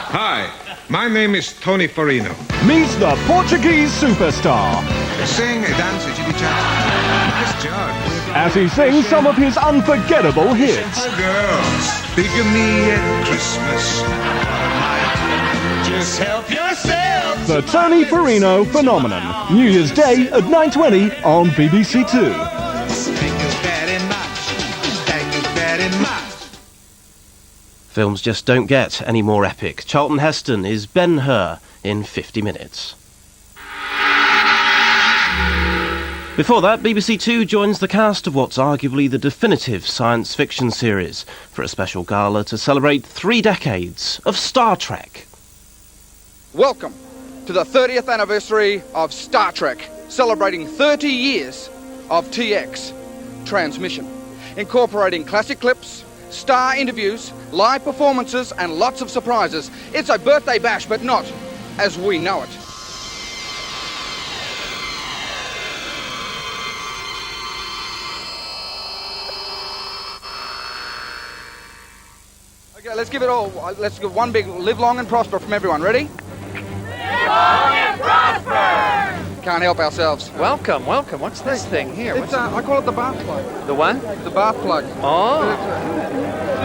Hi, my name is Tony Farino. Meet the Portuguese superstar. Sing, dance, chitty-chat. Yes, George. As he sings some of his unforgettable hits. Girls, think of me at Christmas. Just help yourself. The Tony Farino Phenomenon. New Year's Day at 9:20 on BBC Two. Films just don't get any more epic. Charlton Heston is Ben-Hur in 50 minutes. Before that, BBC Two joins the cast of what's arguably the definitive science fiction series for a special gala to celebrate 3 decades of Star Trek. Welcome to the 30th anniversary of Star Trek, celebrating 30 years of TX transmission, incorporating classic clips, star interviews, live performances, and lots of surprises. It's a birthday bash, but not as we know it. Okay, let's give it all. Let's give one big live long and prosper from everyone. Ready? Live long and prosper! Can't help ourselves. Welcome. What's this thing here? It's, I call it the bath plug. The what? The bath plug. Oh.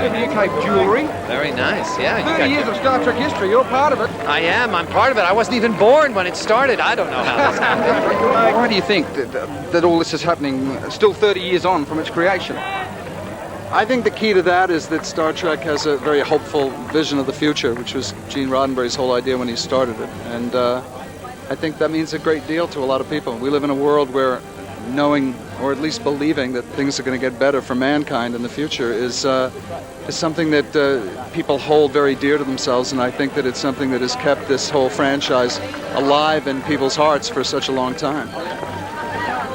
UK jewellery. Very nice, yeah. 30 years of Star Trek history. You're part of it. I'm part of it. I wasn't even born when it started. I don't know how this happened. Why do you think that all this is happening still 30 years on from its creation? I think the key to that is that Star Trek has a very hopeful vision of the future, which was Gene Roddenberry's whole idea when he started it. And I think that means a great deal to a lot of people. We live in a world where knowing, or at least believing, that things are going to get better for mankind in the future is something that people hold very dear to themselves, and I think that it's something that has kept this whole franchise alive in people's hearts for such a long time.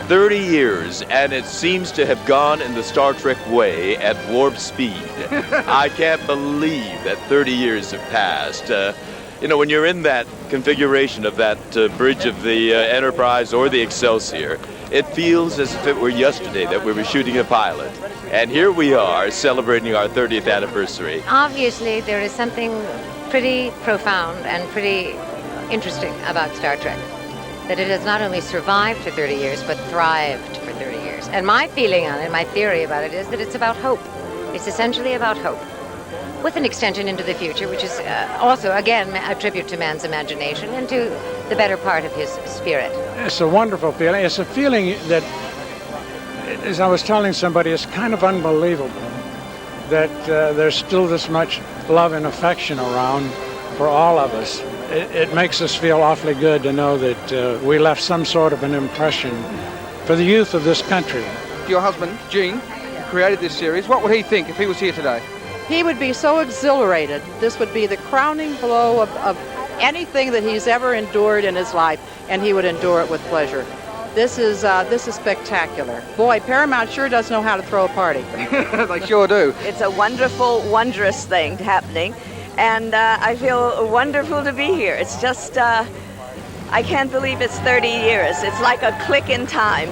30 years, and it seems to have gone in the Star Trek way at warp speed. I can't believe that 30 years have passed. When you're in that configuration of that bridge of the Enterprise or the Excelsior, it feels as if it were yesterday that we were shooting a pilot. And here we are celebrating our 30th anniversary. Obviously, there is something pretty profound and pretty interesting about Star Trek. That it has not only survived for 30 years, but thrived for 30 years. And my feeling on it, my theory about it, is that it's about hope. It's essentially about hope, with an extension into the future, which is also, again, a tribute to man's imagination and to the better part of his spirit. It's a wonderful feeling. It's a feeling that, as I was telling somebody, it's kind of unbelievable that there's still this much love and affection around for all of us. It makes us feel awfully good to know that we left some sort of an impression for the youth of this country. Your husband, Gene, created this series. What would he think if he was here today? He would be so exhilarated. This would be the crowning blow of anything that he's ever endured in his life, and he would endure it with pleasure. This is spectacular. Boy, Paramount sure does know how to throw a party. They sure do. It's a wonderful, wondrous thing happening. And I feel wonderful to be here. It's just, I can't believe it's 30 years. It's like a click in time.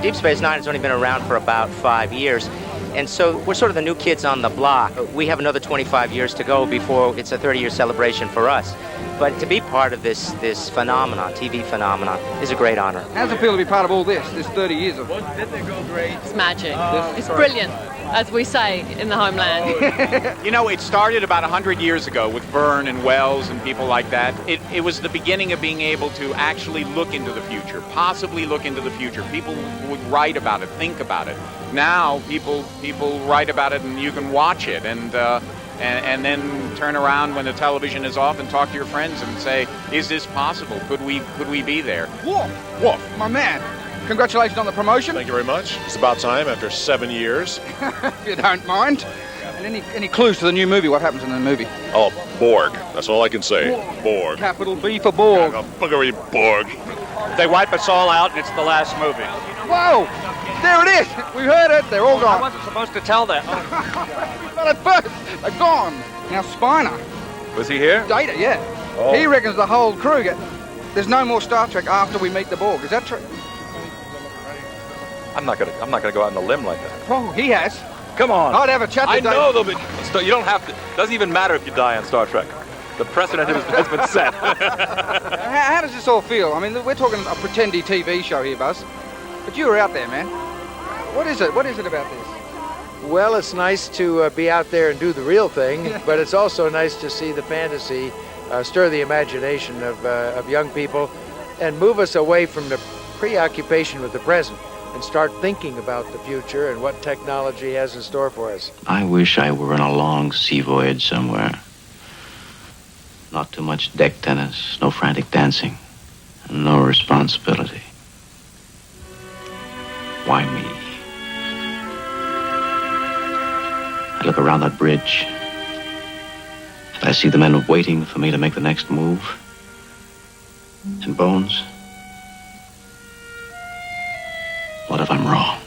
Deep Space Nine has only been around for about 5 years. And so we're sort of the new kids on the block. We have another 25 years to go before it's a 30-year celebration for us. But to be part of this phenomenon, TV phenomenon, is a great honor. How does it feel to be part of all this 30 years of it? Didn't it go great? It's magic. It's brilliant, as we say in the homeland. It started about 100 years ago with Verne and Wells and people like that. It was the beginning of being able to actually look into the future, possibly look into the future. People would write about it, think about it. Now people write about it and you can watch it and then turn around when the television is off and talk to your friends and say, is this possible? Could we be there? Wolf, my man. Congratulations on the promotion. Thank you very much. It's about time after 7 years. If you don't mind. And any clues to the new movie? What happens in the movie? Oh, Borg. That's all I can say. Borg. Capital B for Borg. Buggery Borg. They wipe us all out and it's the last movie. Whoa! There it is! We heard it. They're all gone. I wasn't supposed to tell that. But at first, they're gone. Now Spiner. Was he here? Data, yeah. Oh. He reckons the whole crew there's no more Star Trek after we meet the Borg. Is that true? I'm not gonna go out on a limb like that. Oh, he has. Come on. I'd have a chat I today. know, though, but you don't have to. Doesn't even matter if you die on Star Trek. The precedent has been set. How does this all feel? I mean, we're talking a pretendy TV show here, Buzz. But you were out there, man. What is it? What is it about this? Well, it's nice to be out there and do the real thing, but it's also nice to see the fantasy stir the imagination of young people and move us away from the preoccupation with the present and start thinking about the future and what technology has in store for us. I wish I were on a long sea voyage somewhere. Not too much deck tennis, no frantic dancing, and no responsibility. Why me? I look around that bridge, and I see the men waiting for me to make the next move. And Bones, what if I'm wrong?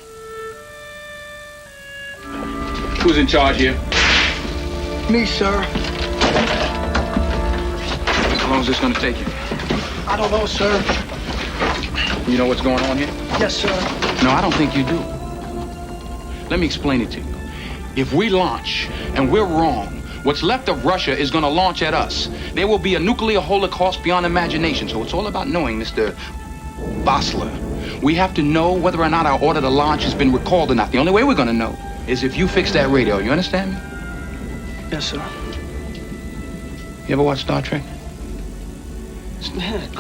Who's in charge here? Me, sir. How long is this going to take you? I don't know, sir. You know what's going on here? Yes, sir. No, I don't think you do. Let me explain it to you. If we launch and we're wrong, what's left of Russia is going to launch at us. There will be a nuclear holocaust beyond imagination. So it's all about knowing, Mr. Bossler. We have to know whether or not our order to launch has been recalled or not. The only way we're going to know is if you fix that radio. You understand me? Yes, sir. You ever watch Star Trek?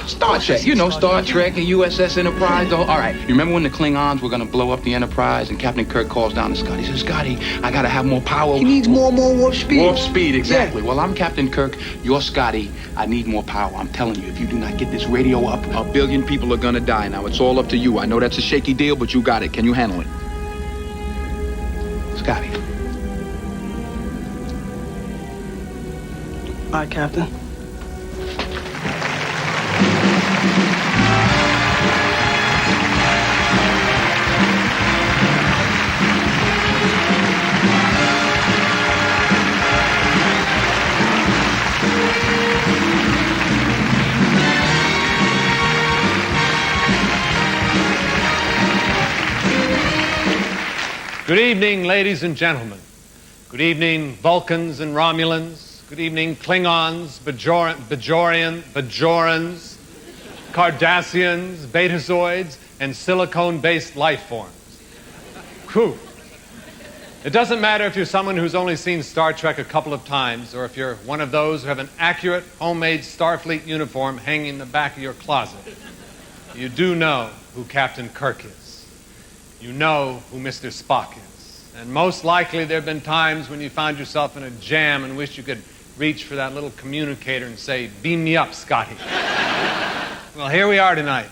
Star Trek, you know, Star Trek and USS Enterprise. All right, you remember when the Klingons were going to blow up the Enterprise and Captain Kirk calls down to Scotty. He says, Scotty, I got to have more power. He needs more warp speed. Warp speed, exactly. Yeah. Well, I'm Captain Kirk. You're Scotty. I need more power. I'm telling you, if you do not get this radio up, 1 billion people are going to die. Now, it's all up to you. I know that's a shaky deal, but you got it. Can you handle it? Scotty. Aye, Captain. Good evening, ladies and gentlemen. Good evening, Vulcans and Romulans. Good evening, Klingons, Bajorans, Cardassians, Betazoids, and silicone-based life forms. Whew. It doesn't matter if you're someone who's only seen Star Trek a couple of times, or if you're one of those who have an accurate, homemade Starfleet uniform hanging in the back of your closet. You do know who Captain Kirk is. You know who Mr. Spock is. And most likely there have been times when you found yourself in a jam and wished you could reach for that little communicator and say, "Beam me up, Scotty." Well, here we are tonight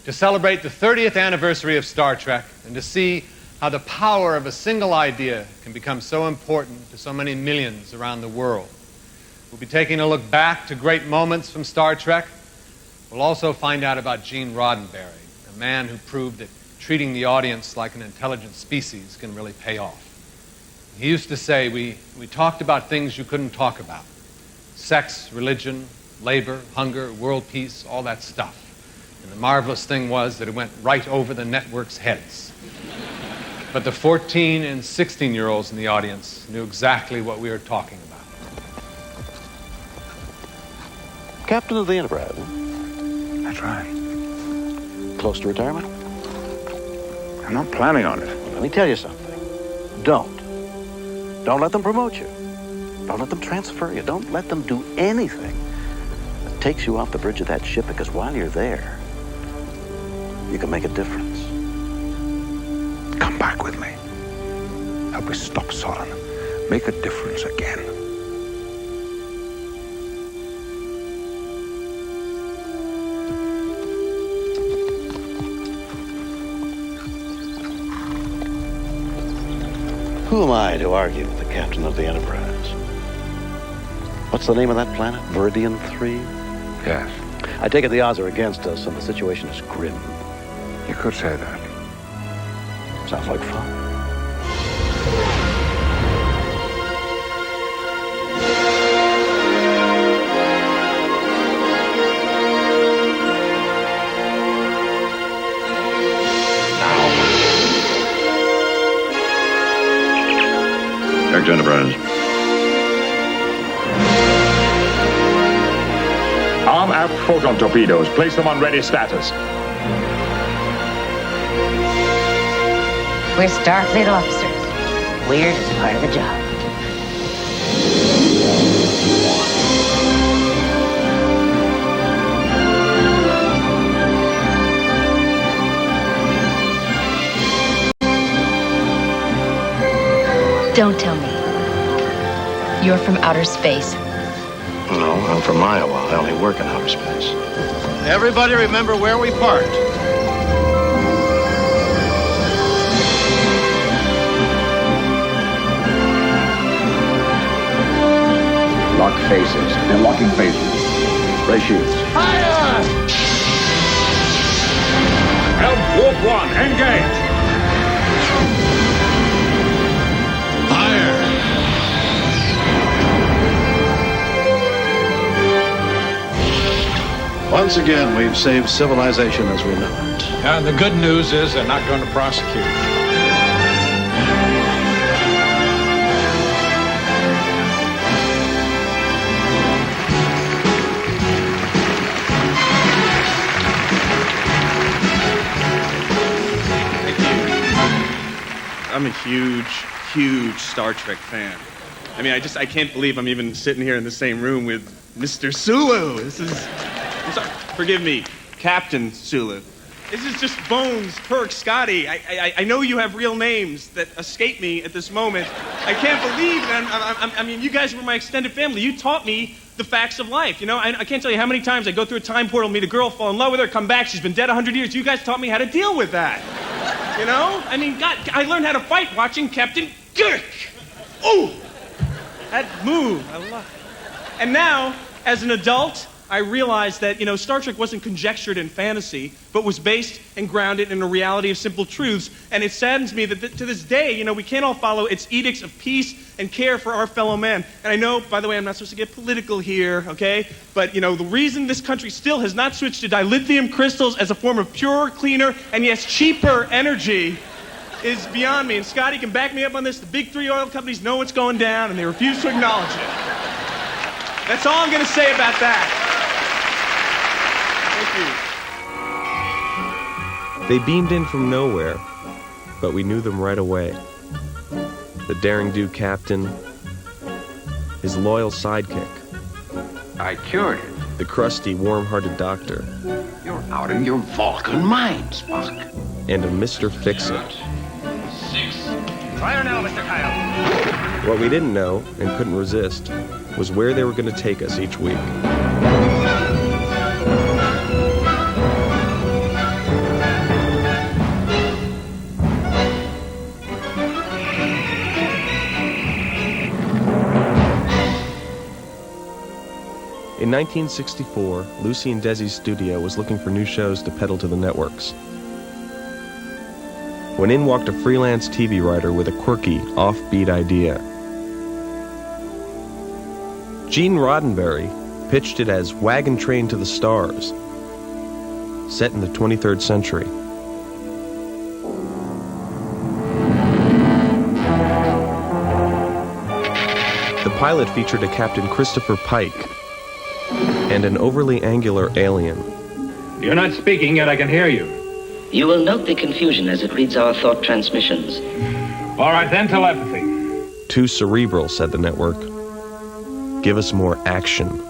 to celebrate the 30th anniversary of Star Trek and to see how the power of a single idea can become so important to so many millions around the world. We'll be taking a look back to great moments from Star Trek. We'll also find out about Gene Roddenberry, a man who proved that treating the audience like an intelligent species can really pay off. He used to say, we talked about things you couldn't talk about. Sex, religion, labor, hunger, world peace, all that stuff. And the marvelous thing was that it went right over the network's heads. But the 14 and 16-year-olds in the audience knew exactly what we were talking about. Captain of the Enterprise. That's right. Close to retirement? I'm not planning on it. Let me tell you something. Don't let them promote you. Don't let them transfer you. Don't let them do anything that takes you off the bridge of that ship, because while you're there, you can make a difference. Come back with me. Help us stop Solon. Make a difference again. Who am I to argue with the captain of the Enterprise? What's the name of that planet? Viridian 3? Yes. I take it the odds are against us and the situation is grim. You could say that. Sounds like fun. Enterprise. Com-app photon torpedoes. Place them on ready status. We're Starfleet officers. Weird is part of the job. Don't tell me. You're from outer space. No, I'm from Iowa. I only work in outer space. Everybody remember where we parked. Lock faces. They're locking faces. Ray shields. Fire! Helm Warp 1, engage! Once again, we've saved civilization as we know it. And the good news is they're not going to prosecute. I'm a huge Star Trek fan. I mean, I can't believe I'm even sitting here in the same room with Mr. Sulu. Forgive me, Captain Sulu. This is just Bones, Kirk, Scotty. I know you have real names that escape me at this moment. I can't believe that. I mean, you guys were my extended family. You taught me the facts of life. You know, I can't tell you how many times I go through a time portal, meet a girl, fall in love with her, come back, she's been dead 100 years. You guys taught me how to deal with that. You know? I mean, God, I learned how to fight watching Captain Kirk. Oh! That move, I love it. And now, as an adult, I realized that, you know, Star Trek wasn't conjectured in fantasy, but was based and grounded in a reality of simple truths. And it saddens me that to this day, you know, we can't all follow its edicts of peace and care for our fellow man. And I know, by the way, I'm not supposed to get political here, okay? But, you know, the reason this country still has not switched to dilithium crystals as a form of purer, cleaner, and yes, cheaper energy is beyond me. And Scotty can back me up on this. The big three oil companies know what's going down, and they refuse to acknowledge it. That's all I'm going to say about that. They beamed in from nowhere, but we knew them right away. The daring-do captain, his loyal sidekick. I cured it. The crusty, warm-hearted doctor. You're out in your Vulcan mind, Spock. And a Mr. Fix-It. 6. Fire now, Mr. Kyle. What we didn't know, and couldn't resist, was where they were going to take us each week. In 1964, Lucy and Desi's studio was looking for new shows to peddle to the networks. When in walked a freelance TV writer with a quirky, offbeat idea. Gene Roddenberry pitched it as Wagon Train to the Stars, set in the 23rd century. The pilot featured a Captain Christopher Pike, and an overly angular alien. You're not speaking, yet I can hear you. You will note the confusion as it reads our thought transmissions. All right, then, telepathy. Too cerebral, said the network. Give us more action.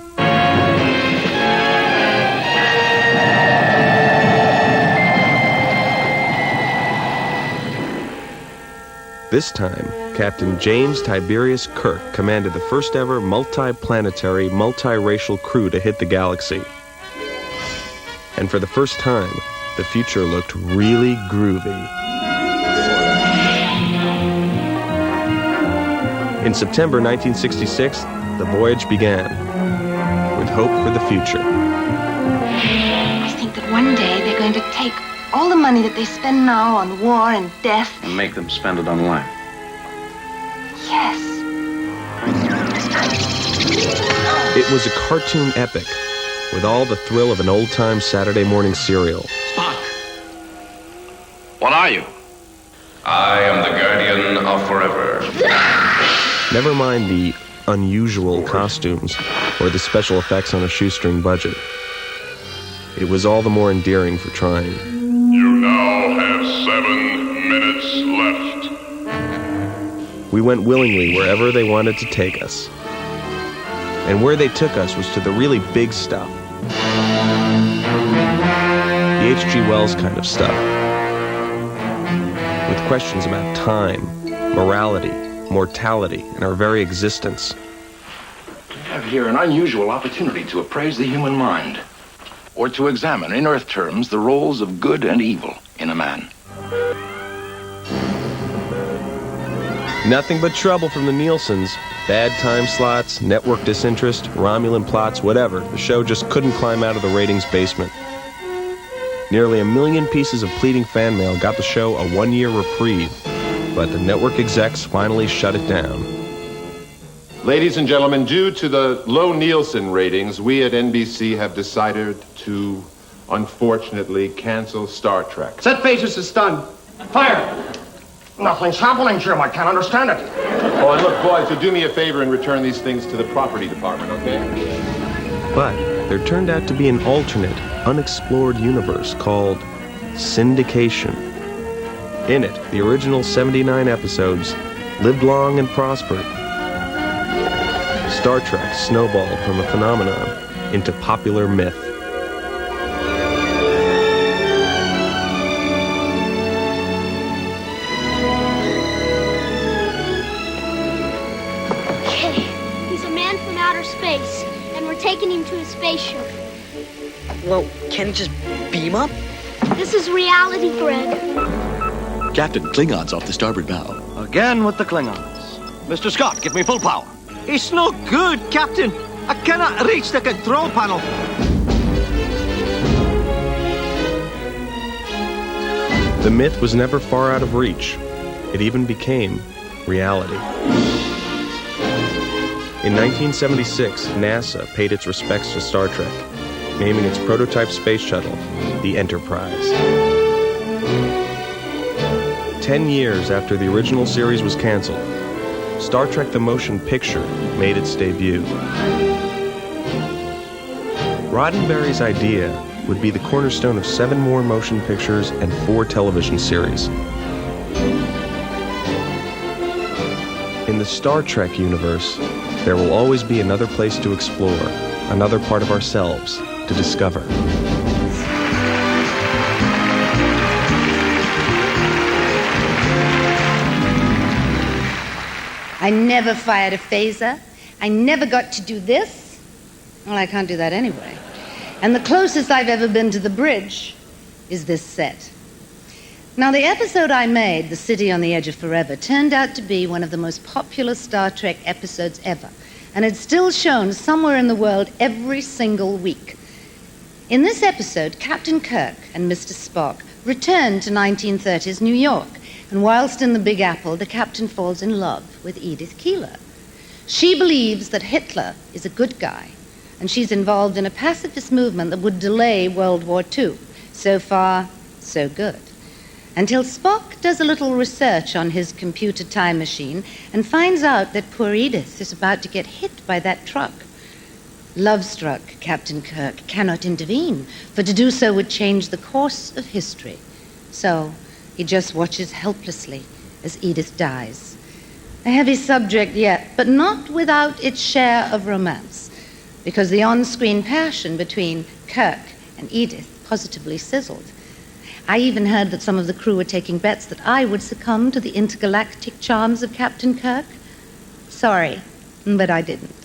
This time, Captain James Tiberius Kirk commanded the first ever multi-planetary, multiracial crew to hit the galaxy. And for the first time, the future looked really groovy. In September 1966, the voyage began, with hope for the future. I think that one day they're going to take all the money that they spend now on war and death And make them spend it on life. Yes. It was a cartoon epic, with all the thrill of an old-time Saturday morning serial. Spock! What are you? I am the guardian of forever. Never mind the unusual costumes or the special effects on a shoestring budget. it was all the more endearing for trying. You now have 7 minutes left. We went willingly wherever they wanted to take us. And where they took us was to the really big stuff. The H.G. Wells kind of stuff. With questions about time, morality, mortality, and our very existence. We have here an unusual opportunity to appraise the human mind, or to examine, in Earth terms, the roles of good and evil in a man. Nothing but trouble from the Nielsen's. Bad time slots, network disinterest, Romulan plots, whatever. The show just couldn't climb out of the ratings basement. Nearly 1 million pieces of pleading fan mail got the show a 1-year reprieve, but the network execs finally shut it down. Ladies and gentlemen, due to the low Nielsen ratings, we at NBC have decided to, unfortunately, cancel Star Trek. Set phases is stunned. Fire! Nothing's happening, Jim. I can't understand it. Oh, and look, boys, you'll do me a favor and return these things to the property department, okay? But there turned out to be an alternate, unexplored universe called syndication. In it, the original 79 episodes lived long and prospered. Star Trek snowballed from a phenomenon into popular myth. He's a man from outer space, and we're taking him to his spaceship. Well, can't he just beam up? This is reality, Greg. Captain, Klingons off the starboard bow. Again with the Klingons. Mr. Scott, give me full power. It's no good, Captain. I cannot reach the control panel. The myth was never far out of reach. It even became reality. In 1976, NASA paid its respects to Star Trek, naming its prototype space shuttle the Enterprise. 10 years after the original series was canceled, Star Trek the Motion Picture made its debut. Roddenberry's idea would be the cornerstone of 7 more motion pictures and 4 television series. In the Star Trek universe, there will always be another place to explore, another part of ourselves to discover. I never fired a phaser. I never got to do this. Well, I can't do that anyway. And the closest I've ever been to the bridge is this set. Now, the episode I made, The City on the Edge of Forever, turned out to be one of the most popular Star Trek episodes ever. And it's still shown somewhere in the world every single week. In this episode, Captain Kirk and Mr. Spock return to 1930s New York. And whilst in the Big Apple, the captain falls in love with Edith Keeler. She believes that Hitler is a good guy, and she's involved in a pacifist movement that would delay World War II. So far, so good. Until Spock does a little research on his computer time machine and finds out that poor Edith is about to get hit by that truck. Love-struck, Captain Kirk cannot intervene, for to do so would change the course of history. So he just watches helplessly as Edith dies. A heavy subject yet, but not without its share of romance, because the on-screen passion between Kirk and Edith positively sizzled. I even heard that some of the crew were taking bets that I would succumb to the intergalactic charms of Captain Kirk. Sorry, but I didn't.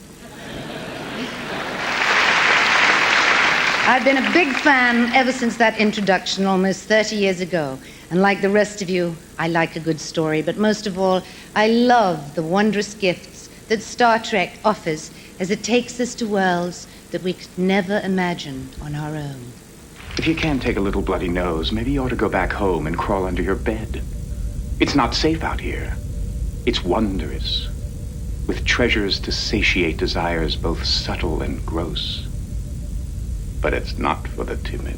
I've been a big fan ever since that introduction almost 30 years ago. And like the rest of you, I like a good story. But most of all, I love the wondrous gifts that Star Trek offers as it takes us to worlds that we could never imagine on our own. If you can't take a little bloody nose, maybe you ought to go back home and crawl under your bed. It's not safe out here. It's wondrous, with treasures to satiate desires both subtle and gross. But it's not for the timid.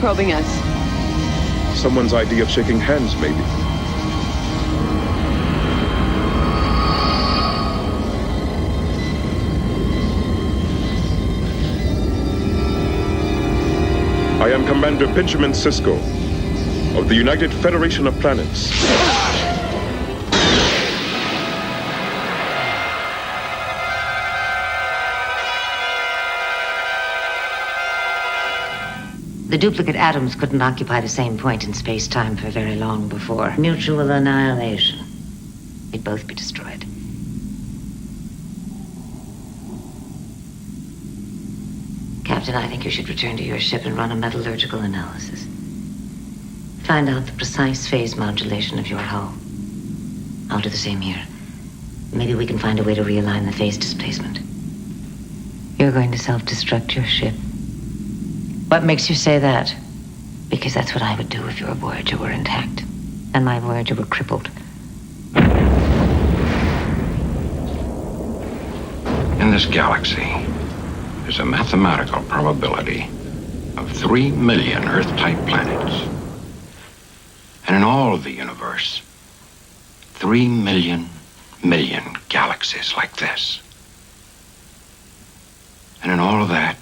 probing us? Someone's idea of shaking hands, maybe. I am Commander Benjamin Sisko of the United Federation of Planets. The duplicate atoms couldn't occupy the same point in space-time for very long before mutual annihilation. They'd both be destroyed. Captain, I think you should return to your ship and run a metallurgical analysis. Find out the precise phase modulation of your hull. I'll do the same here. Maybe we can find a way to realign the phase displacement. You're going to self-destruct your ship. What makes you say that? Because that's what I would do if your Voyager were intact, and my Voyager were crippled. In this galaxy, there's a mathematical probability of 3 million Earth-type planets. And in all of the universe, 3 million galaxies like this. And in all of that,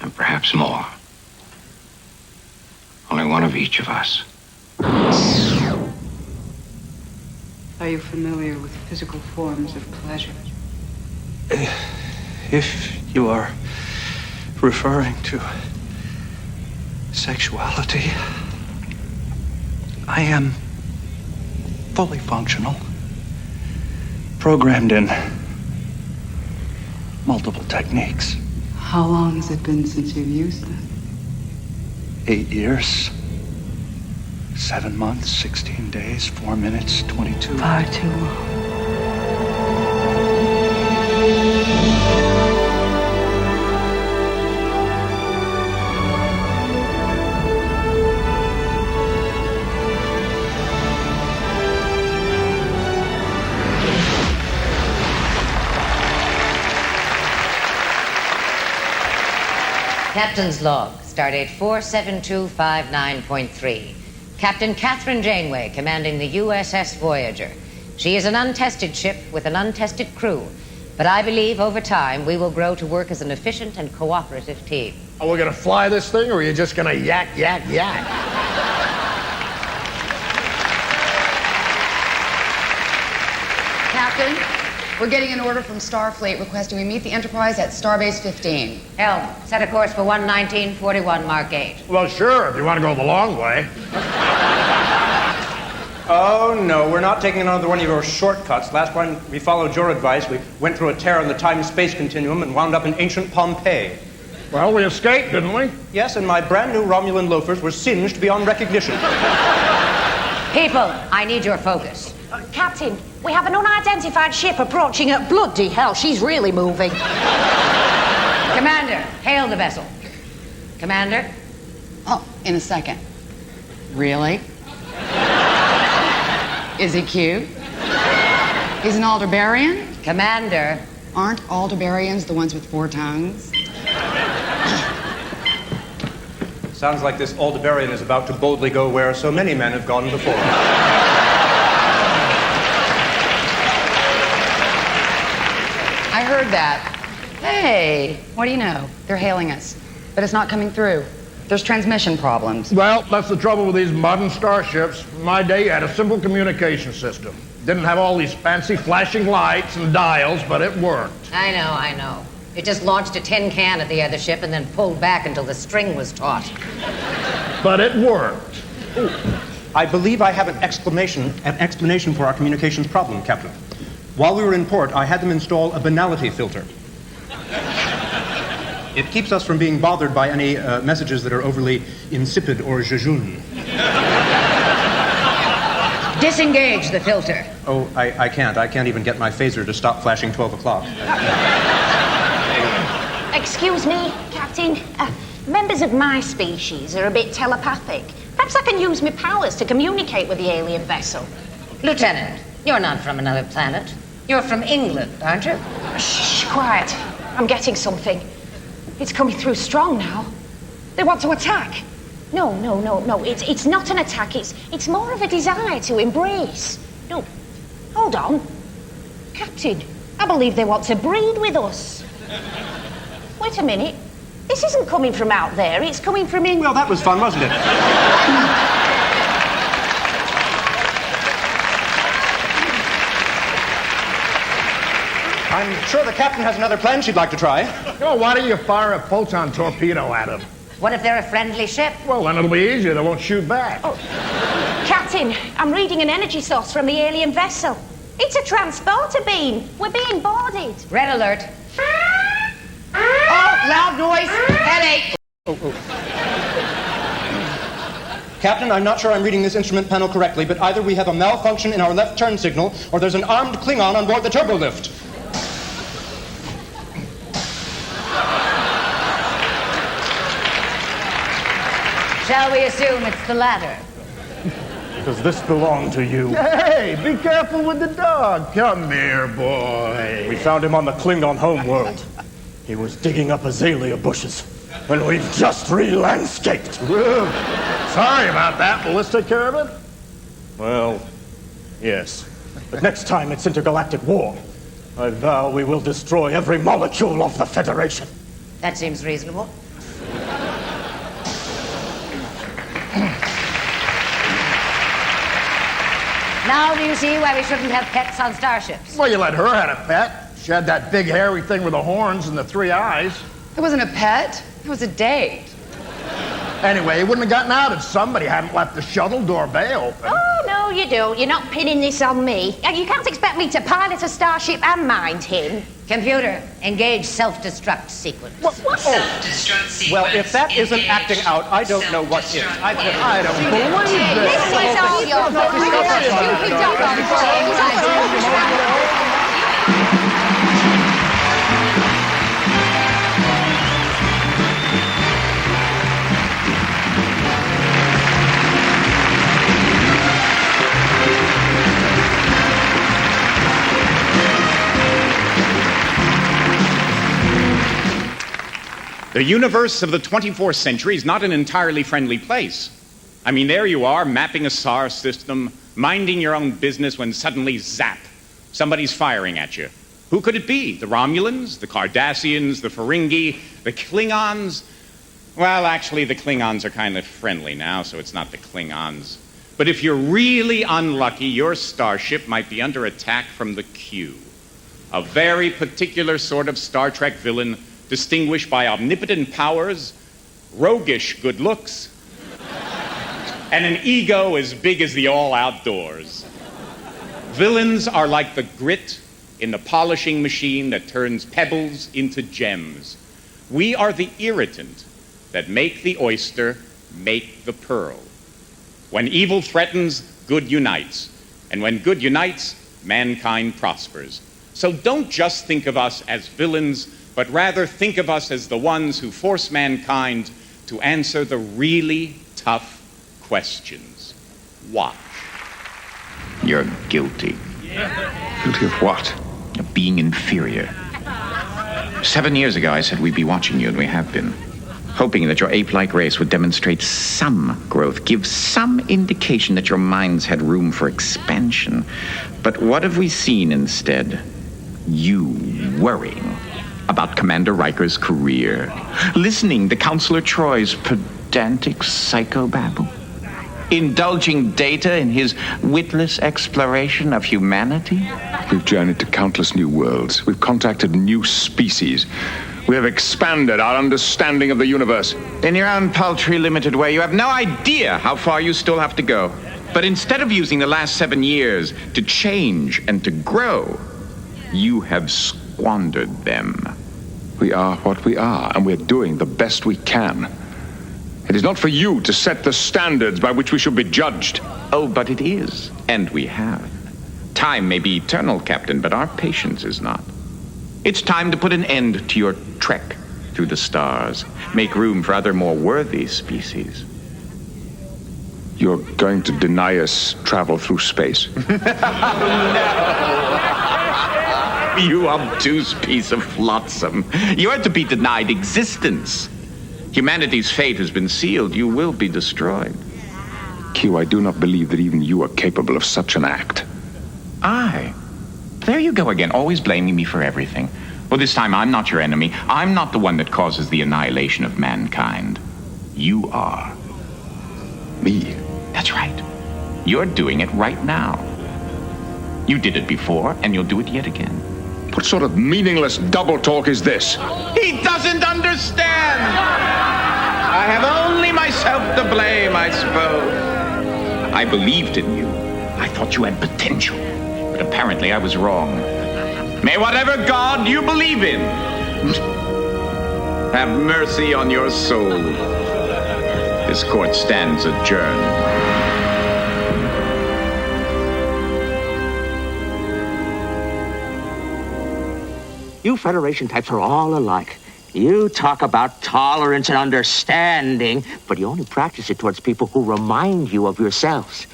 and perhaps more, only one of each of us. Are you familiar with physical forms of pleasure? If you are referring to sexuality, I am fully functional, programmed in multiple techniques. How long has it been since you've used them? 8 years, 7 months, 16 days, 4 minutes, 22. Far too long. Captain's log, stardate 47259.3. Captain Catherine Janeway, commanding the USS Voyager. She is an untested ship with an untested crew, but I believe over time we will grow to work as an efficient and cooperative team. Are we gonna fly this thing, or are you just gonna yak? Captain, we're getting an order from Starfleet requesting we meet the Enterprise at Starbase 15. Helm, set a course for 11941 Mark 8. Well, sure, if you want to go the long way. Oh, no, we're not taking another one of your shortcuts. Last time we followed your advice, we went through a tear in the time-space continuum and wound up in ancient Pompeii. Well, we escaped, didn't we? Yes, and my brand new Romulan loafers were singed beyond recognition. People, I need your focus. Captain, we have an unidentified ship approaching at bloody hell. She's really moving. Commander, hail the vessel. Commander? Oh, in a second. Really? Is he cute? He's an Aldebaran? Commander. Aren't Aldebarians the ones with 4 tongues? Sounds like this Aldebarian is about to boldly go where so many men have gone before. I heard that. Hey, what do you know? They're hailing us, but it's not coming through. There's transmission problems. Well, that's the trouble with these modern starships. In my day, you had a simple communication system. Didn't have all these fancy flashing lights and dials, but it worked. I know. It just launched a tin can at the other ship and then pulled back until the string was taut. But it worked. Ooh. I believe I have an explanation for our communications problem, Captain. While we were in port, I had them install a banality filter. It keeps us from being bothered by any messages that are overly insipid or jejune. Disengage the filter. Oh, I can't. I can't even get my phaser to stop flashing 12 o'clock. Excuse me, Captain. Members of my species are a bit telepathic. Perhaps I can use my powers to communicate with the alien vessel. Lieutenant, you're not from another planet. You're from England, aren't you? Shh, quiet. I'm getting something. It's coming through strong now. They want to attack. No. It's not an attack. It's more of a desire to embrace. No, hold on. Captain, I believe they want to breed with us. Wait a minute. This isn't coming from out there. It's coming from in... Well, that was fun, wasn't it? I'm sure the captain has another plan she'd like to try. Oh, why don't you fire a photon torpedo at them? What if they're a friendly ship? Well, then it'll be easier. They won't shoot back. Oh. Captain, I'm reading an energy source from the alien vessel. It's a transporter beam. We're being boarded. Red alert. Oh, loud noise. Headache. Captain, I'm not sure I'm reading this instrument panel correctly, but either we have a malfunction in our left turn signal, or there's an armed Klingon on board the turbolift. Shall we assume it's the latter? Does this belong to you? Hey, be careful with the dog. Come here, boy. We found him on the Klingon homeworld. He was digging up azalea bushes, and we've just re-landscaped. Sorry about that. Will this take care of it? Well, yes. But next time it's intergalactic war, I vow we will destroy every molecule of the Federation. That seems reasonable. Now do you see why we shouldn't have pets on starships? Well, you let her have a pet. She had that big hairy thing with the horns and the 3 eyes. It wasn't a pet. It was a date. Anyway, he wouldn't have gotten out if somebody hadn't left the shuttle door bay open. Oh, no, you don't. You're not pinning this on me. You can't expect me to pilot a starship and mind him. Computer, engage self-destruct sequence. What? Self-destruct sequence. Well, if that isn't acting out, I don't know what is. I don't believe This is all your The universe of the 24th century is not an entirely friendly place. I mean, there you are, mapping a star system, minding your own business when suddenly, zap, somebody's firing at you. Who could it be? The Romulans, the Cardassians, the Ferengi, the Klingons? Well, actually, the Klingons are kind of friendly now, so it's not the Klingons. But if you're really unlucky, your starship might be under attack from the Q, a very particular sort of Star Trek villain distinguished by omnipotent powers, roguish good looks, and an ego as big as the all-outdoors. Villains are like the grit in the polishing machine that turns pebbles into gems. We are the irritant that make the oyster make the pearl. When evil threatens, good unites. And when good unites, mankind prospers. So don't just think of us as villains, but rather think of us as the ones who force mankind to answer the really tough questions. Watch. You're guilty. Guilty of what? Of being inferior. 7 years ago, I said we'd be watching you, and we have been. Hoping that your ape-like race would demonstrate some growth, give some indication that your minds had room for expansion. But what have we seen instead? You worrying about Commander Riker's career, listening to Counselor Troy's pedantic psychobabble, indulging Data in his witless exploration of humanity. We've journeyed to countless new worlds. We've contacted new species. We have expanded our understanding of the universe. In your own paltry, limited way, you have no idea how far you still have to go. But instead of using the last 7 years to change and to grow, you have squandered them. We are what we are, and we're doing the best we can. It is not for you to set the standards by which we should be judged. Oh, but it is, and we have. Time may be eternal, Captain, but our patience is not. It's time to put an end to your trek through the stars. Make room for other more worthy species. You're going to deny us travel through space? No. You obtuse piece of flotsam. You are to be denied existence. Humanity's fate has been sealed. You will be destroyed. Q, I do not believe that even you are capable of such an act. I. There you go again, always blaming me for everything. Well, this time I'm not your enemy. I'm not the one that causes the annihilation of mankind. You are. Me? That's right. You're doing it right now. You did it before, and you'll do it yet again. What sort of meaningless double talk is this? He doesn't understand! I have only myself to blame, I suppose. I believed in you. I thought you had potential. But apparently I was wrong. May whatever God you believe in have mercy on your soul. This court stands adjourned. You Federation types are all alike. You talk about tolerance and understanding, but you only practice it towards people who remind you of yourselves.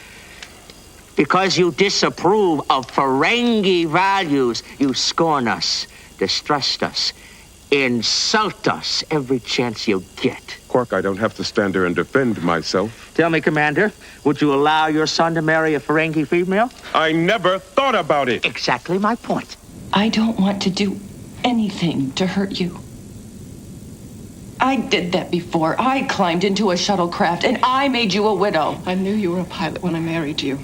Because you disapprove of Ferengi values, you scorn us, distrust us, insult us every chance you get. Quark, I don't have to stand there and defend myself. Tell me, Commander, would you allow your son to marry a Ferengi female? I never thought about it. Exactly my point. I don't want to do anything to hurt you. I did that before. I climbed into a shuttlecraft, and I made you a widow. I knew you were a pilot when I married you.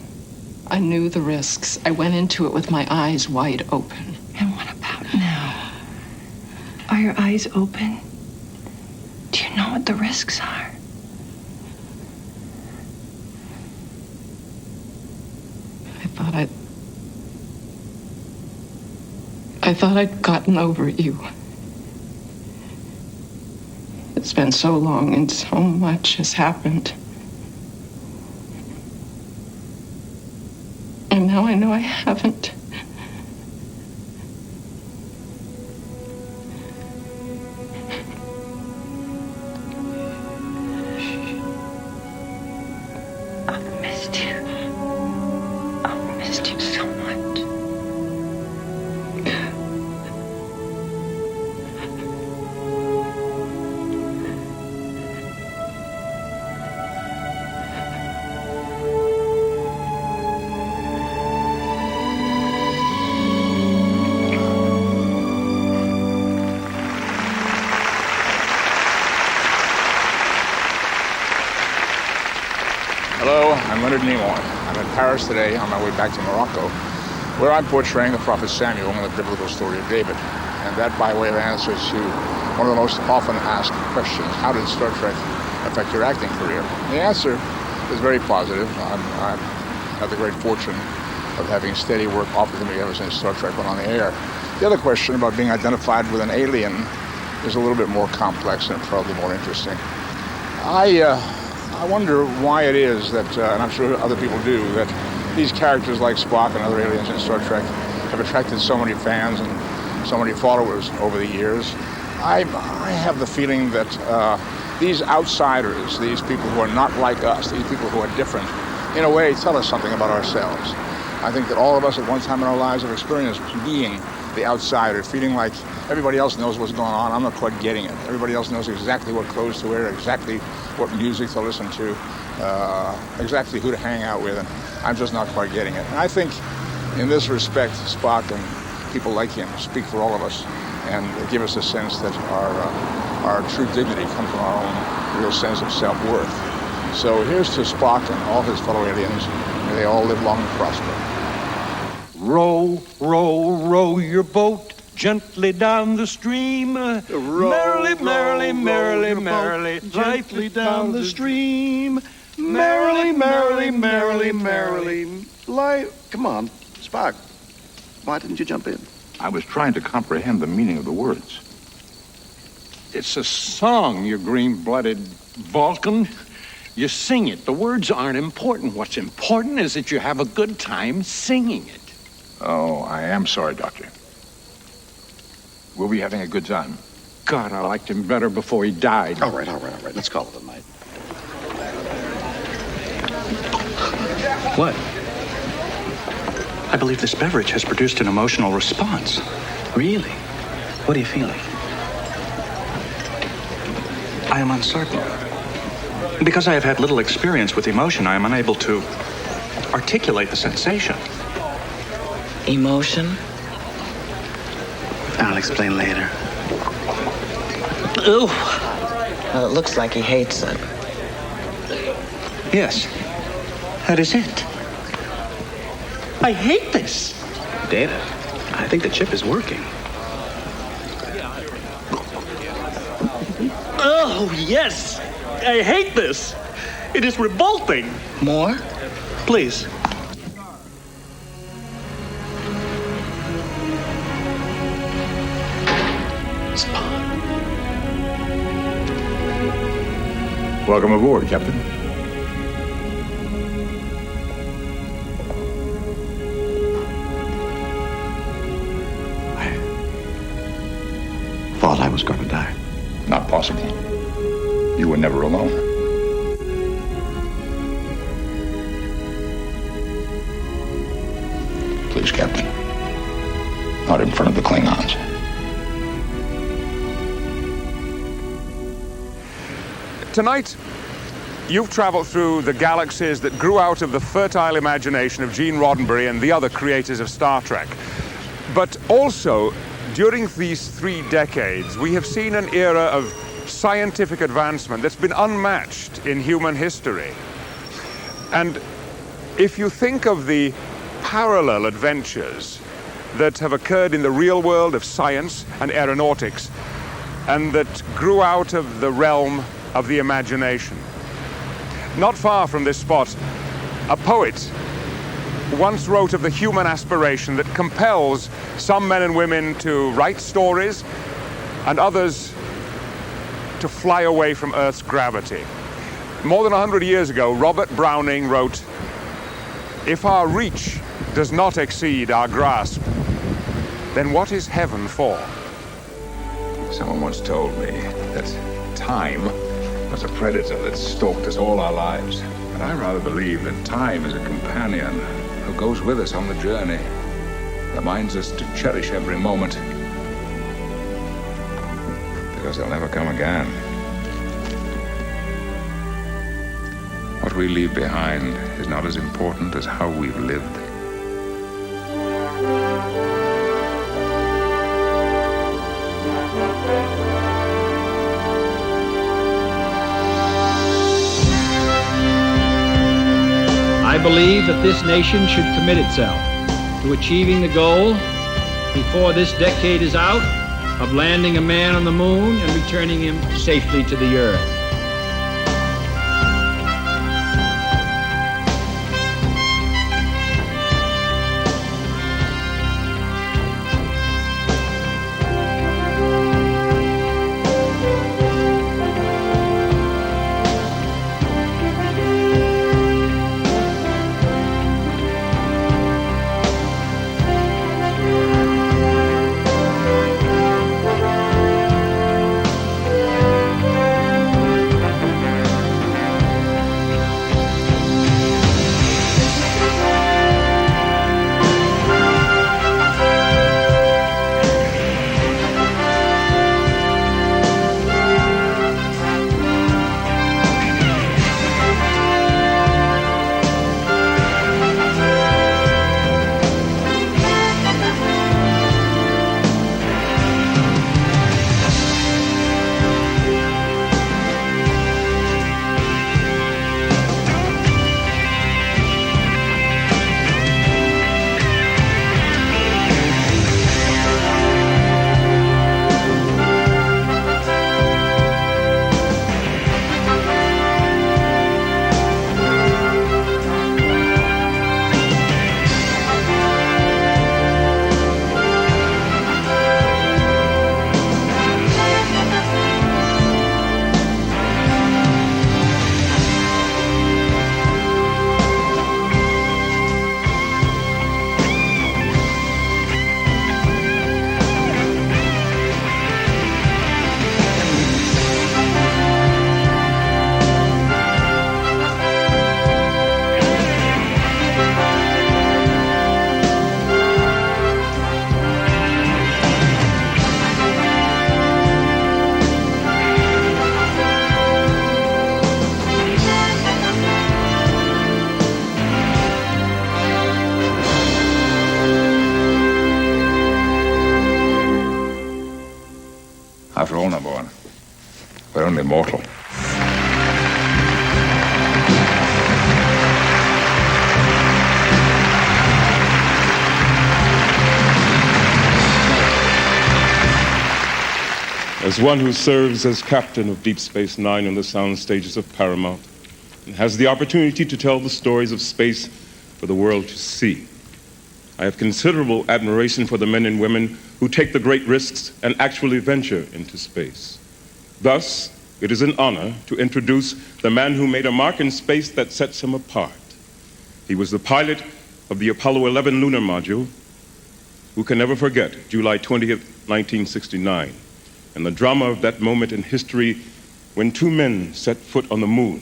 I knew the risks. I went into it with my eyes wide open. And what about now? Are your eyes open? Do you know what the risks are? I thought I'd gotten over you. It's been so long and so much has happened. And now I know I haven't. I've missed you. I've missed you so much. I'm Leonard Nimoy. I'm in Paris today on my way back to Morocco, where I'm portraying the prophet Samuel in the biblical story of David. And that by way of answer to one of the most often asked questions, how did Star Trek affect your acting career? The answer is very positive. I've had the great fortune of having steady work offered to me ever since Star Trek went on the air. The other question about being identified with an alien is a little bit more complex and probably more interesting. I wonder why it is that, and I'm sure other people do, that these characters like Spock and other aliens in Star Trek have attracted so many fans and so many followers over the years. I have the feeling that these outsiders, these people who are not like us, these people who are different, in a way tell us something about ourselves. I think that all of us at one time in our lives have experienced being the outsider, feeling like everybody else knows what's going on. I'm not quite getting it. Everybody else knows exactly what clothes to wear, exactly what music to listen to, exactly who to hang out with, and I'm just not quite getting it. And I think in this respect, Spock and people like him speak for all of us and give us a sense that our true dignity comes from our own real sense of self-worth. So here's to Spock and all his fellow aliens. May they all live long and prosper. Row, row, row your boat gently down the stream. Merrily, merrily, merrily, merrily, gently down the stream. Merrily, merrily, merrily, merrily. Come on, Spock. Why didn't you jump in? I was trying to comprehend the meaning of the words. It's a song, you green-blooded Vulcan. You sing it. The words aren't important. What's important is that you have a good time singing it. Oh, I am sorry, Doctor. We'll be having a good time. God, I liked him better before he died. All right. Let's call it a night. What? I believe this beverage has produced an emotional response. Really? What are you feeling? I am uncertain. Because I have had little experience with emotion, I am unable to articulate the sensation. Emotion? I'll explain later. Ooh. Well, it looks like he hates it. Yes, that is it. I hate this. David, I think the chip is working. Oh, yes. I hate this. It is revolting. More? Please. Welcome aboard, Captain. Thought I was going to die. Not possible. You were never alone. Please, Captain. Not in front of the Klingons. Tonight, you've traveled through the galaxies that grew out of the fertile imagination of Gene Roddenberry and the other creators of Star Trek. But also, during these 3 decades, we have seen an era of scientific advancement that's been unmatched in human history. And if you think of the parallel adventures that have occurred in the real world of science and aeronautics, and that grew out of the realm of the imagination. Not far from this spot, a poet once wrote of the human aspiration that compels some men and women to write stories and others to fly away from Earth's gravity. More than 100 years ago, Robert Browning wrote, "If our reach does not exceed our grasp, then what is heaven for?" Someone once told me that time was a predator that stalked us all our lives. And I rather believe that time is a companion who goes with us on the journey, reminds us to cherish every moment, because they'll never come again. What we leave behind is not as important as how we've lived. I believe that this nation should commit itself to achieving the goal before this decade is out of landing a man on the moon and returning him safely to the earth. After all, number one, we're only mortal. As one who serves as captain of Deep Space Nine on the sound stages of Paramount and has the opportunity to tell the stories of space for the world to see, I have considerable admiration for the men and women who take the great risks and actually venture into space. Thus, it is an honor to introduce the man who made a mark in space that sets him apart. He was the pilot of the Apollo 11 lunar module. Who can never forget July 20th, 1969, and the drama of that moment in history when two men set foot on the moon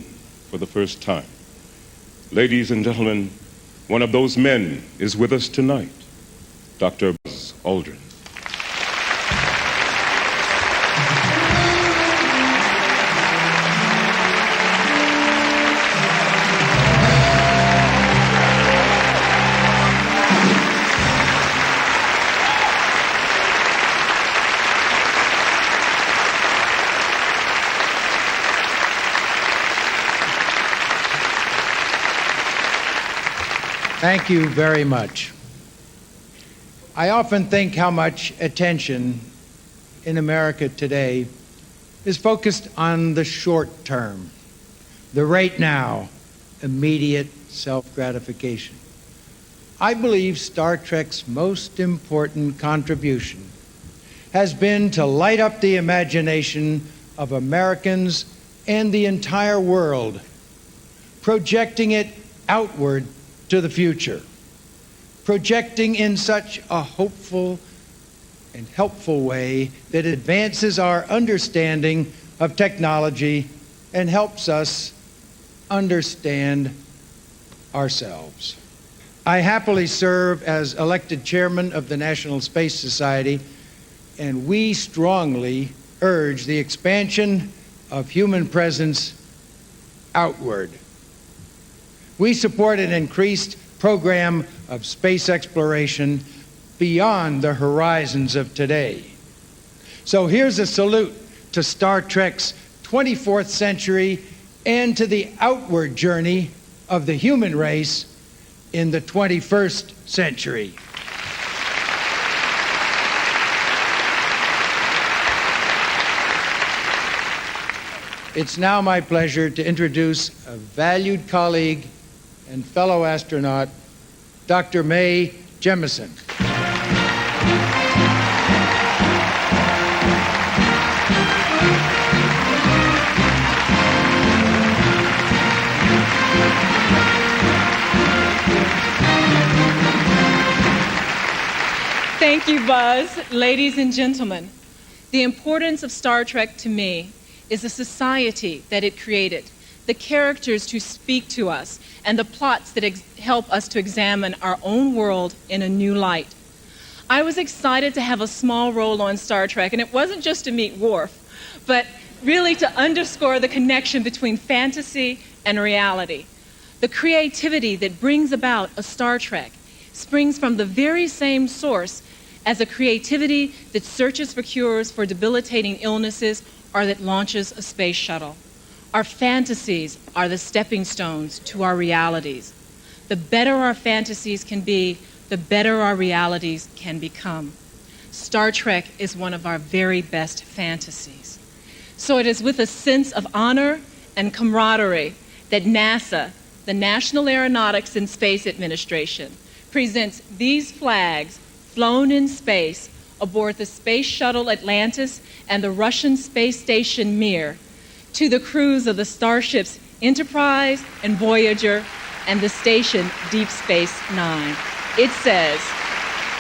for the first time. Ladies and gentlemen, one of those men is with us tonight, Dr. Buzz Aldrin. Thank you very much. I often think how much attention in America today is focused on the short term, the right now, immediate self-gratification. I believe Star Trek's most important contribution has been to light up the imagination of Americans and the entire world, projecting it outward to the future, projecting in such a hopeful and helpful way that it advances our understanding of technology and helps us understand ourselves. I happily serve as elected chairman of the National Space Society, and we strongly urge the expansion of human presence outward. We support an increased program of space exploration beyond the horizons of today. So here's a salute to Star Trek's 24th century and to the outward journey of the human race in the 21st century. It's now my pleasure to introduce a valued colleague and fellow astronaut, Dr. Mae Jemison. Thank you, Buzz. Ladies and gentlemen, the importance of Star Trek to me is the society that it created, the characters to speak to us, and the plots that help us to examine our own world in a new light. I was excited to have a small role on Star Trek, and it wasn't just to meet Worf, but really to underscore the connection between fantasy and reality. The creativity that brings about a Star Trek springs from the very same source as a creativity that searches for cures for debilitating illnesses or that launches a space shuttle. Our fantasies are the stepping stones to our realities. The better our fantasies can be, the better our realities can become. Star Trek is one of our very best fantasies. So it is with a sense of honor and camaraderie that NASA, the National Aeronautics and Space Administration, presents these flags flown in space aboard the Space Shuttle Atlantis and the Russian space station Mir to the crews of the starships Enterprise and Voyager and the station Deep Space Nine. It says,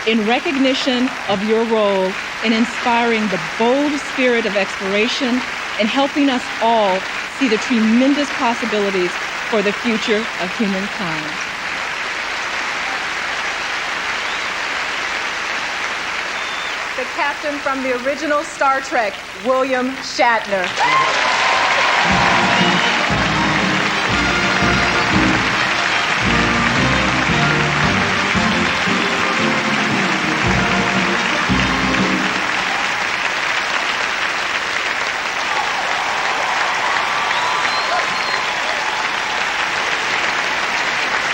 in recognition of your role in inspiring the bold spirit of exploration and helping us all see the tremendous possibilities for the future of humankind. The captain from the original Star Trek, William Shatner.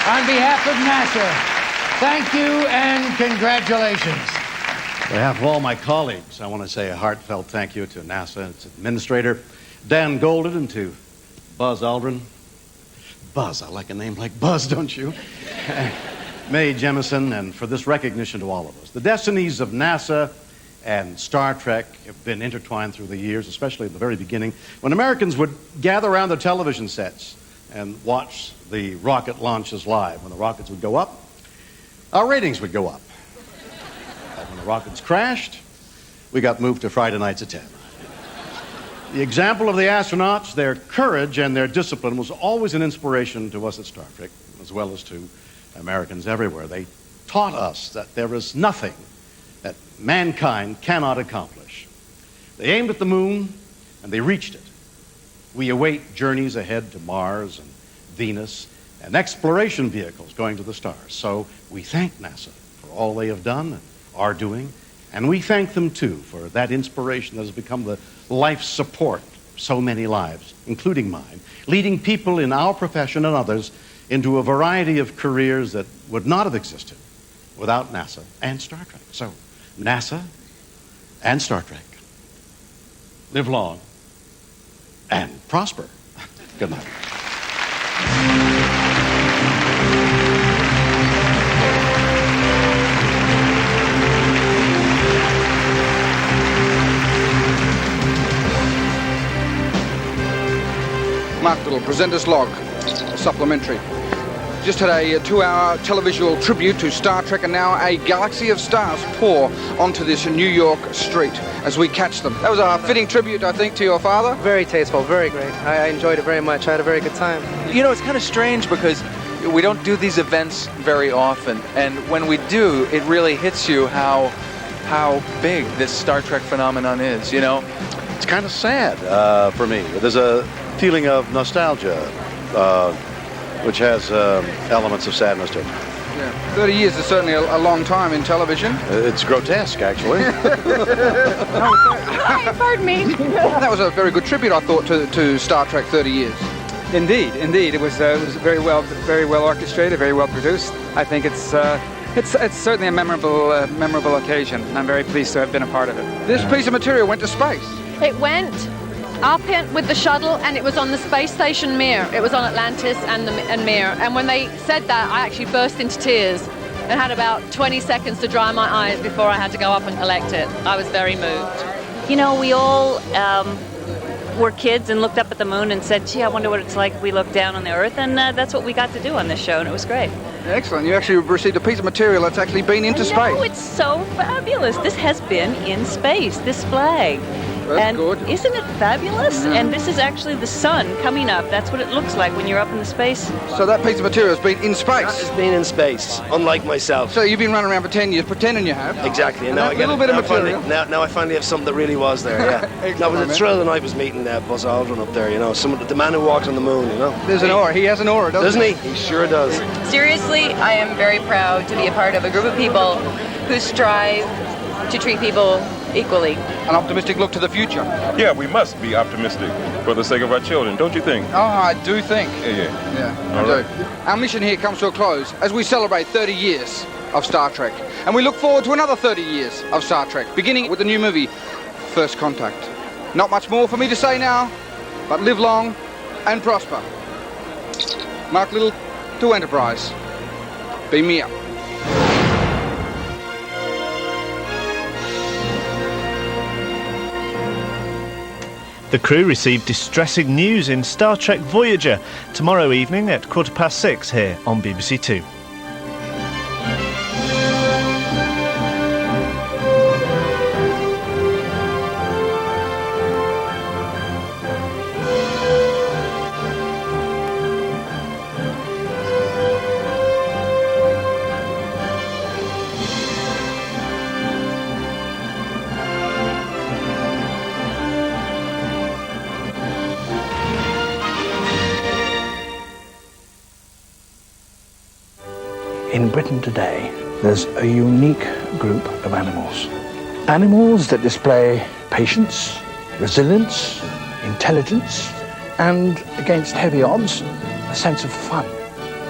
On behalf of NASA, thank you and congratulations. On behalf of all my colleagues, I want to say a heartfelt thank you to NASA and its administrator, Dan Golden, and to Buzz Aldrin. Buzz, I like a name like Buzz, don't you? Mae Jemison, and for this recognition to all of us. The destinies of NASA and Star Trek have been intertwined through the years, especially at the very beginning, when Americans would gather around their television sets and watch the rocket launches live. When the rockets would go up, our ratings would go up. And when the rockets crashed, we got moved to Friday nights at 10. The example of the astronauts, their courage and their discipline was always an inspiration to us at Star Trek, as well as to Americans everywhere. They taught us that there is nothing that mankind cannot accomplish. They aimed at the moon, and they reached it. We await journeys ahead to Mars and Venus and exploration vehicles going to the stars. So we thank NASA for all they have done and are doing, and we thank them, too, for that inspiration that has become the life support of so many lives, including mine, leading people in our profession and others into a variety of careers that would not have existed without NASA and Star Trek. So, NASA and Star Trek, live long and prosper. Good night. Mark Little, presenter's log, supplementary. Just had a 2-hour televisual tribute to Star Trek, and now a galaxy of stars pour onto this New York street as we catch them. That was a fitting tribute, I think, to your father. Very tasteful, very great. I enjoyed it very much. I had a very good time. You know, it's kind of strange because we don't do these events very often, and when we do, it really hits you how big this Star Trek phenomenon is, you know? It's kind of sad for me. There's a feeling of nostalgia, which has elements of sadness to it. Yeah. 30 years is certainly a long time in television. It's grotesque, actually. Pardon me. That was a very good tribute, I thought, to Star Trek 30 years. Indeed. It was very well orchestrated, very well produced. I think it's certainly a memorable occasion. I'm very pleased to have been a part of it. This piece of material went to space. It went up with the shuttle, and it was on the space station Mir. It was on Atlantis and Mir. And when they said that, I actually burst into tears and had about 20 seconds to dry my eyes before I had to go up and collect it. I was very moved. You know, we all were kids and looked up at the moon and said, gee, I wonder what it's like if we look down on the Earth. And that's what we got to do on this show, and it was great. Excellent. You actually received a piece of material that's actually been into space. Oh, it's so fabulous. This has been in space, this flag. That's good. Isn't it fabulous? Yeah. And this is actually the sun coming up. That's what it looks like when you're up in the space. So that piece of material has been in space? That has been in space, unlike myself. So you've been running around for 10 years pretending you have? Exactly. And now I get a little bit of material. Now I finally have something that really was there, yeah. That was a thrill, and I was meeting Buzz Aldrin up there, you know, the man who walked on the moon, you know. There's an aura. He has an aura, doesn't he? He sure does. Seriously, I am very proud to be a part of a group of people who strive to treat people equally. An optimistic look to the future. Yeah, we must be optimistic for the sake of our children, don't you think? Oh, I do think. Yeah. I do. Our mission here comes to a close as we celebrate 30 years of Star Trek. And we look forward to another 30 years of Star Trek, beginning with the new movie, First Contact. Not much more for me to say now, but live long and prosper. Mark Little to Enterprise. Beam me up. The crew received distressing news in Star Trek Voyager tomorrow evening at 6:15 here on BBC Two. In Britain today, there's a unique group of animals. Animals that display patience, resilience, intelligence, and, against heavy odds, a sense of fun.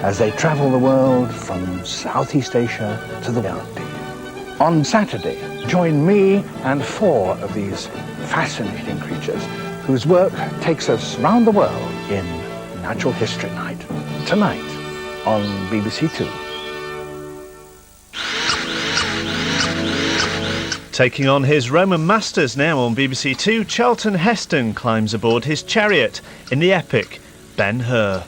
as they travel the world from Southeast Asia to the Arctic. On Saturday, join me and 4 of these fascinating creatures whose work takes us round the world in Natural History Night, tonight on BBC Two. Taking on his Roman masters now on BBC Two, Charlton Heston climbs aboard his chariot in the epic Ben-Hur.